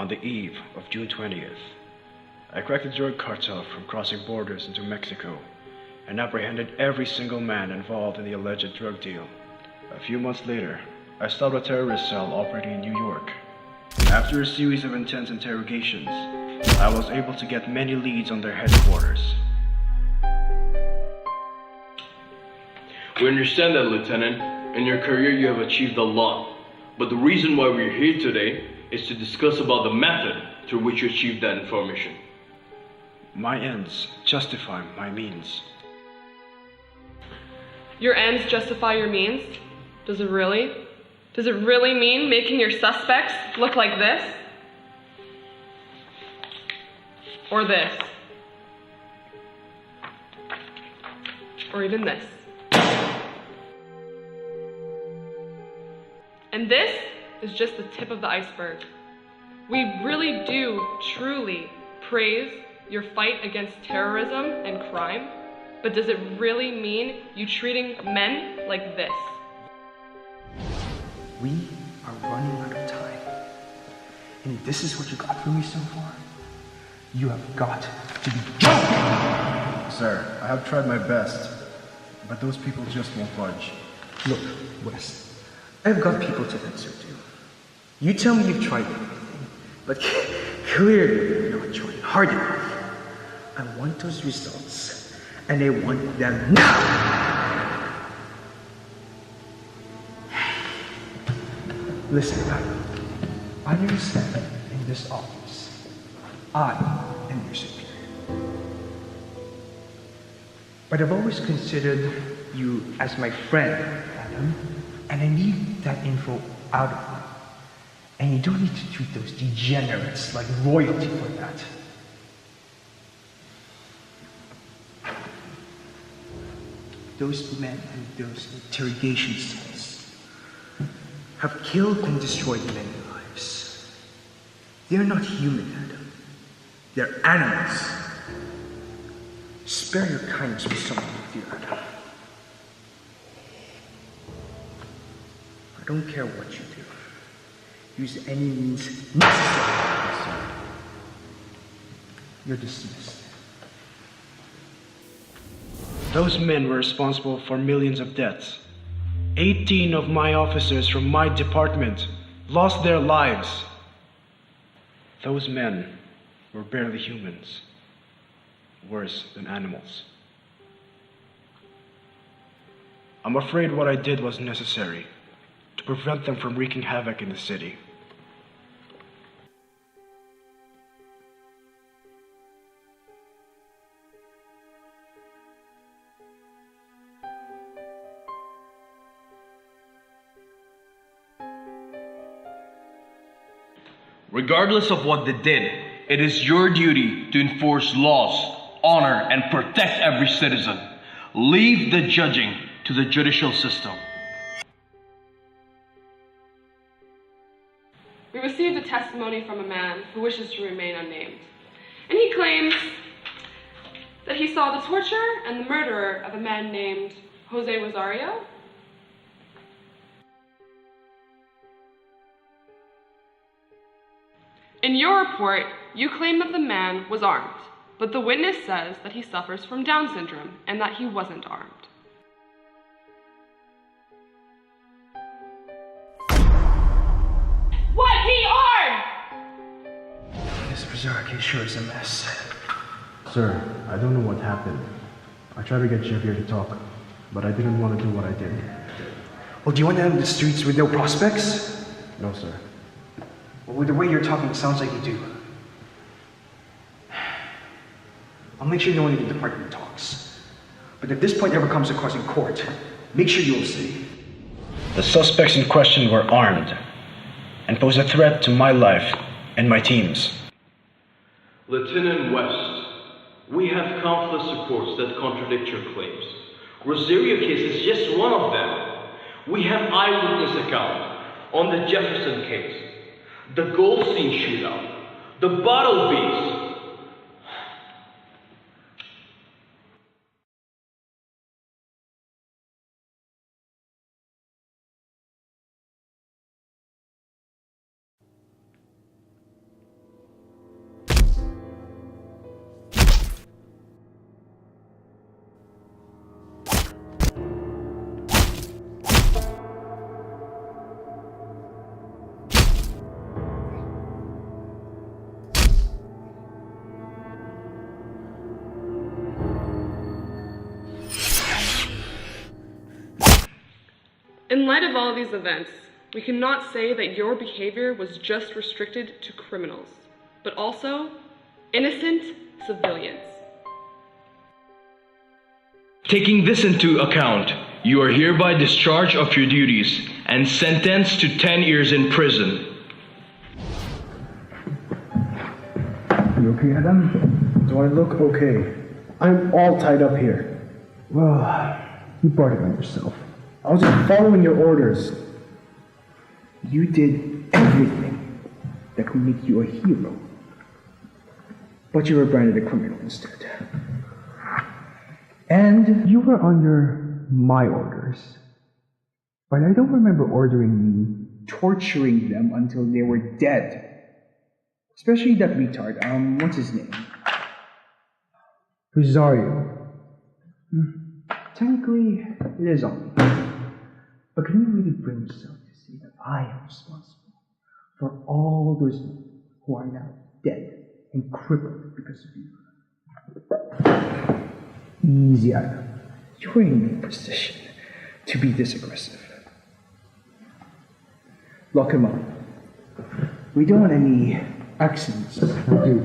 On the eve of June 20th, I cracked the drug cartel from crossing borders into Mexico and apprehended every single man involved in the alleged drug deal. A few months later, I stopped a terrorist cell operating in New York. After a series of intense interrogations, I was able to get many leads on their headquarters. We understand that, Lieutenant. In your career, you have achieved a lot. But the reason why we're here today is to discuss about the method through which you achieved that information. My ends justify my means. Your ends justify your means? Does it really? Does it really mean making your suspects look like this? Or this? Or even this? And this is just the tip of the iceberg. We really do truly praise your fight against terrorism and crime, but does it really mean you treating men like this? We are running out of time. And if this is what you got from me so far, you have got to be joking! Sir, I have tried my best, but those people just won't budge. Look, Wes, I've got people to answer to. You tell me you've tried everything, but clearly you're not trying hard enough. I want those results, and I want them now! Listen, Adam, I understand in this office, I am your superior. But I've always considered you as my friend, Adam, and I need that info out of you. And you don't need to treat those degenerates like royalty for that. Those men and those interrogation cells have killed and destroyed many lives. They are not human, Adam. They're animals. Spare your kindness for someone with you, Adam. I don't care what you do. Use any means necessary. You're dismissed. Those men were responsible for millions of deaths. 18 of my officers from my department lost their lives. Those men were barely humans, worse than animals. I'm afraid what I did was necessary to prevent them from wreaking havoc in the city. Regardless of what they did, it is your duty to enforce laws, honor, and protect every citizen. Leave the judging to the judicial system. We received a testimony from a man who wishes to remain unnamed. And he claims that he saw the torture and the murderer of a man named Jose Rosario. In your report, you claim that the man was armed, but the witness says that he suffers from Down syndrome and that he wasn't armed. Was he armed? This bizarre case sure is a mess. Sir, I don't know what happened. I tried to get Jeff here to talk, but I didn't want to do what I did. Well, do you want to end the streets with no prospects? No, sir. Well, with the way you're talking, it sounds like you do. I'll make sure no one in the department talks. But if this point ever comes across in court, make sure you'll see. The suspects in question were armed and pose a threat to my life and my team's. Lieutenant West, we have countless reports that contradict your claims. Rosario case is just one of them. We have eyewitness account on the Jefferson case, the Goldstein shootout, the Bottle Beast. In light of all these events, we cannot say that your behavior was just restricted to criminals, but also innocent civilians. Taking this into account, you are hereby discharged of your duties and sentenced to 10 years in prison. You okay, Adam? Do I look okay? I'm all tied up here. Well, you brought it on yourself. I was just following your orders. You did everything that could make you a hero. But you were branded a criminal instead. And you were under my orders. But I don't remember ordering you torturing them until they were dead. Especially that retard, what's his name? Rosario. Technically, it is on me. But can you really bring yourself to say that I am responsible for all those people who are now dead and crippled because of you? Easy, Adam. You're in no position to be this aggressive. Lock him up. We don't want any accidents, do we?